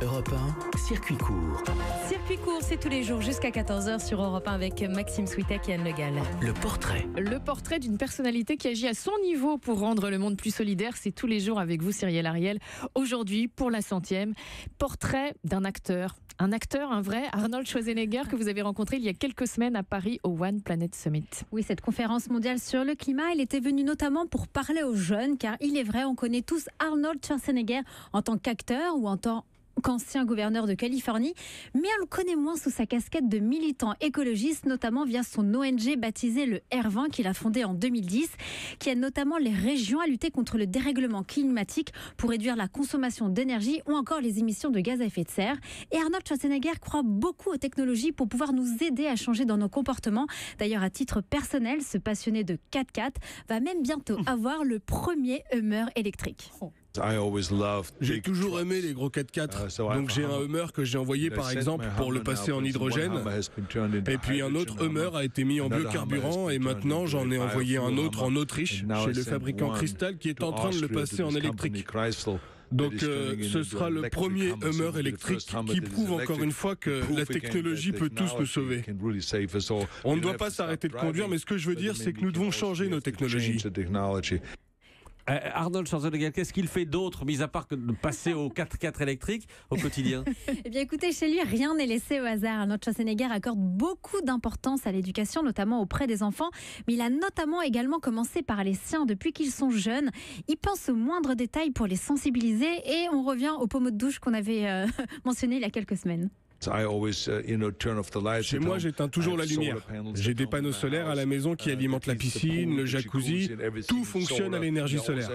Europe 1, circuit court. Circuit court, c'est tous les jours jusqu'à 14h sur Europe 1 avec Maxime Switek et Anne Le Gall. Le portrait. Le portrait d'une personnalité qui agit à son niveau pour rendre le monde plus solidaire, c'est tous les jours avec vous, Cyrielle Ariel. Aujourd'hui, pour la 100e, portrait d'un acteur. Un acteur, un vrai, Arnold Schwarzenegger, que vous avez rencontré il y a quelques semaines à Paris au One Planet Summit. Oui, cette conférence mondiale sur le climat, il était venu notamment pour parler aux jeunes, car il est vrai, on connaît tous Arnold Schwarzenegger en tant qu'acteur ou en tant qu'ancien gouverneur de Californie, mais on le connaît moins sous sa casquette de militant écologiste, notamment via son ONG baptisé le R20 qu'il a fondé en 2010, qui aide notamment les régions à lutter contre le dérèglement climatique pour réduire la consommation d'énergie ou encore les émissions de gaz à effet de serre. Et Arnold Schwarzenegger croit beaucoup aux technologies pour pouvoir nous aider à changer dans nos comportements. D'ailleurs, à titre personnel, ce passionné de 4x4 va même bientôt avoir le premier Hummer électrique. J'ai toujours aimé les gros 4x4, donc j'ai un Hummer que j'ai envoyé par exemple pour le passer en hydrogène, et puis un autre Hummer a été mis en biocarburant et maintenant j'en ai envoyé un autre en Autriche chez le fabricant Crystal qui est en train de le passer en électrique. Donc ce sera le premier Hummer électrique qui prouve encore une fois que la technologie peut tous nous sauver. On ne doit pas s'arrêter de conduire, mais ce que je veux dire c'est que nous devons changer nos technologies. Arnold Schwarzenegger, qu'est-ce qu'il fait d'autre, mis à part que de passer au 4x4 électrique au quotidien? Eh bien écoutez, chez lui, rien n'est laissé au hasard. Arnold Schwarzenegger accorde beaucoup d'importance à l'éducation, notamment auprès des enfants. Mais il a notamment également commencé par les siens depuis qu'ils sont jeunes. Il pense aux moindres détails pour les sensibiliser. Et on revient au pommeau de douche qu'on avait mentionné il y a quelques semaines. Chez moi, j'éteins toujours la lumière. J'ai des panneaux solaires à la maison qui alimentent la piscine, le jacuzzi. Tout fonctionne à l'énergie solaire.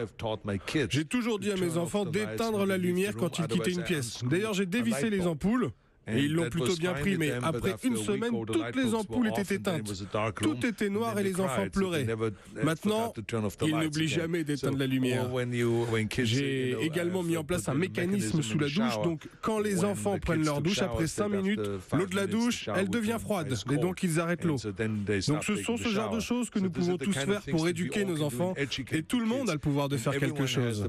J'ai toujours dit à mes enfants d'éteindre la lumière quand ils quittaient une pièce. D'ailleurs, j'ai dévissé les ampoules. Et ils l'ont plutôt bien pris, mais après une semaine, toutes les ampoules étaient éteintes. Tout était noir et les enfants pleuraient. Maintenant, ils n'oublient jamais d'éteindre la lumière. J'ai également mis en place un mécanisme sous la douche, donc quand les enfants prennent leur douche, après 5 minutes, l'eau de la douche, elle devient froide, et donc ils arrêtent l'eau. Donc ce sont ce genre de choses que nous pouvons tous faire pour éduquer nos enfants, et tout le monde a le pouvoir de faire quelque chose.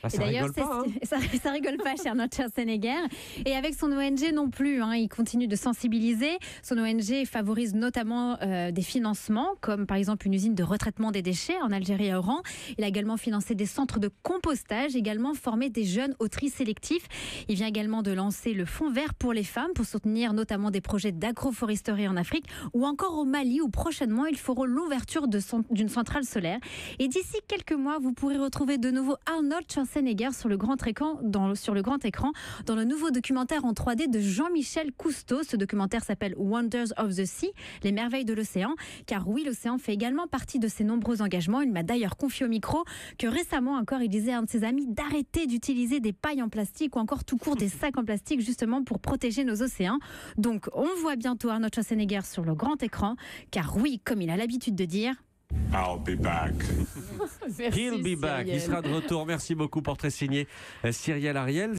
Ah, ça rigole pas, hein. Ça rigole pas chez Arnold Schwarzenegger. Et avec son ONG non plus, il continue de sensibiliser. Son ONG favorise notamment des financements, comme par exemple une usine de retraitement des déchets en Algérie à Oran. Il a également financé des centres de compostage, également formé des jeunes au tri sélectif. Il vient également de lancer le Fonds vert pour les femmes pour soutenir notamment des projets d'agroforesterie en Afrique ou encore au Mali où prochainement ils feront l'ouverture d'une centrale solaire. Et d'ici quelques mois, vous pourrez retrouver de nouveau Arnold Schwarzenegger sur le grand écran dans le nouveau documentaire en 3D de Jean-Michel Cousteau. Ce documentaire s'appelle Wonders of the Sea, les merveilles de l'océan, car oui, l'océan fait également partie de ses nombreux engagements. Il m'a d'ailleurs confié au micro que récemment encore, il disait à un de ses amis d'arrêter d'utiliser des pailles en plastique ou encore tout court des sacs en plastique justement pour protéger nos océans. Donc on voit bientôt Arnold Schwarzenegger sur le grand écran, car oui, comme il a l'habitude de dire, I'll be back. He'll be back. Il sera de retour. Merci beaucoup. Portrait signé Cyrielle Ariel.